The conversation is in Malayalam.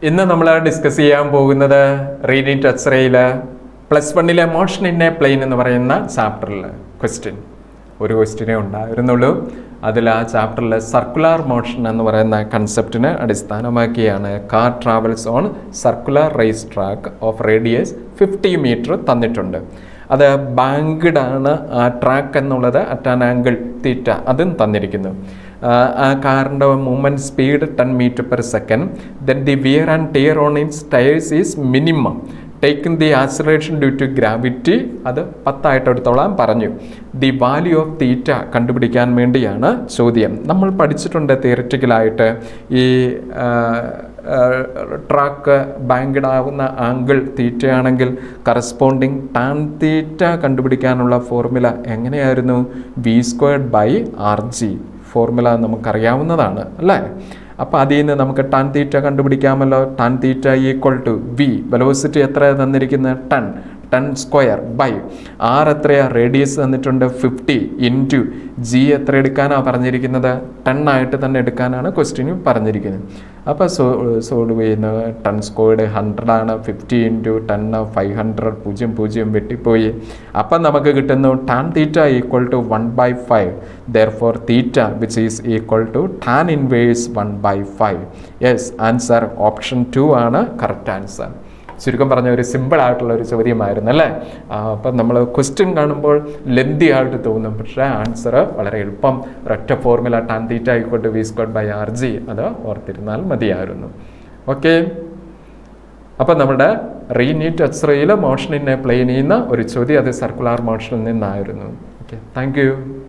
ഇന്ന് നമ്മൾ ഡിസ്കസ് ചെയ്യാൻ പോകുന്നത് റീഡിംഗ് ടച്ച്റയിൽ +1 മോഷൻ ഇൻ എ പ്ലെയിൻ എന്ന് പറയുന്ന ചാപ്റ്ററിൽ ഒരു ക്വസ്റ്റ്യനേ ഉണ്ടായിരുന്നുള്ളൂ. അതിൽ ആ ചാപ്റ്ററിൽ സർക്കുലർ മോഷൻ എന്ന് പറയുന്ന കൺസെപ്റ്റിനെ അടിസ്ഥാനമാക്കിയാണ് car travels on circular race track of radius 50 metre തന്നിട്ടുണ്ട്. അത് ബാങ്ക്ഡ് ആണ് ആ ട്രാക്ക് എന്നുള്ളത് അറ്റ് ആൻ ആംഗിൾ തീറ്റ അതും തന്നിരിക്കുന്നു. ആ കാറിൻ്റെ movement speed 10 metre per second. Then the wear and tear on its tyres is minimum. Taking the acceleration due to gravity അത് 10 എടുത്തോളാം പറഞ്ഞു. ദി വാല്യൂ ഓഫ് തീറ്റ കണ്ടുപിടിക്കാൻ വേണ്ടിയാണ് ചോദ്യം. നമ്മൾ പഠിച്ചിട്ടുണ്ട് തിയററ്റിക്കലായിട്ട് ഈ ട്രാക്ക് ബാങ്ക്ഡ് ആവുന്ന ആംഗിൾ തീറ്റയാണെങ്കിൽ കറസ്പോണ്ടിങ് ടാൻ തീറ്റ കണ്ടുപിടിക്കാനുള്ള ഫോർമുല എങ്ങനെയായിരുന്നു? v²/rg ഫോർമുല നമുക്കറിയാവുന്നതാണ് അല്ലേ? അപ്പോൾ അതിൽ നിന്ന് നമുക്ക് ടാൻ തീറ്റ കണ്ടുപിടിക്കാമല്ലോ. Tan theta = v. വെലോസിറ്റി എത്ര തന്നിരിക്കുന്നത്? 10 r എത്രയാ? റേഡിയസ് തന്നിട്ടുണ്ട് 50 ഇൻറ്റു g എത്ര എടുക്കാനാണ് പറഞ്ഞിരിക്കുന്നത്? 10 ആയിട്ട് തന്നെ എടുക്കാനാണ് ക്വസ്റ്റ്യനും പറഞ്ഞിരിക്കുന്നത്. അപ്പോൾ സോൾവ് ചെയ്യുന്നത് 10² 100 ആണ്. 50 ഇൻറ്റു 10 500 0 വെട്ടിപ്പോയി. അപ്പം നമുക്ക് കിട്ടുന്നു tan theta = 1/5. therefore theta which is = tan inverse 1/5. Yes, answer option 2 ആണ് കറക്റ്റ് ആൻസർ. ചുരുക്കം പറഞ്ഞ ഒരു സിമ്പിൾ ആയിട്ടുള്ള ഒരു ചോദ്യമായിരുന്നു അല്ലേ? അപ്പം നമ്മൾ ക്വസ്റ്റ്യൻ കാണുമ്പോൾ ലെന്തി ആയിട്ട് തോന്നും, പക്ഷേ ആൻസർ വളരെ എളുപ്പം. ഒരൊറ്റ ഫോർമുല ടാൻ തീറ്റ = v²/rg അത് ഓർത്തിരുന്നാൽ മതിയായിരുന്നു. ഓക്കെ, അപ്പം നമ്മുടെ റീനീറ്റ് എക്സ്റേയിൽ മോഷൻ ഇൻ എ പ്ലെയിനിൽ നിന്ന് ഒരു ചോദ്യം, അത് സർക്കുലർ മോഷനിൽ നിന്നായിരുന്നു. Okay, thank you.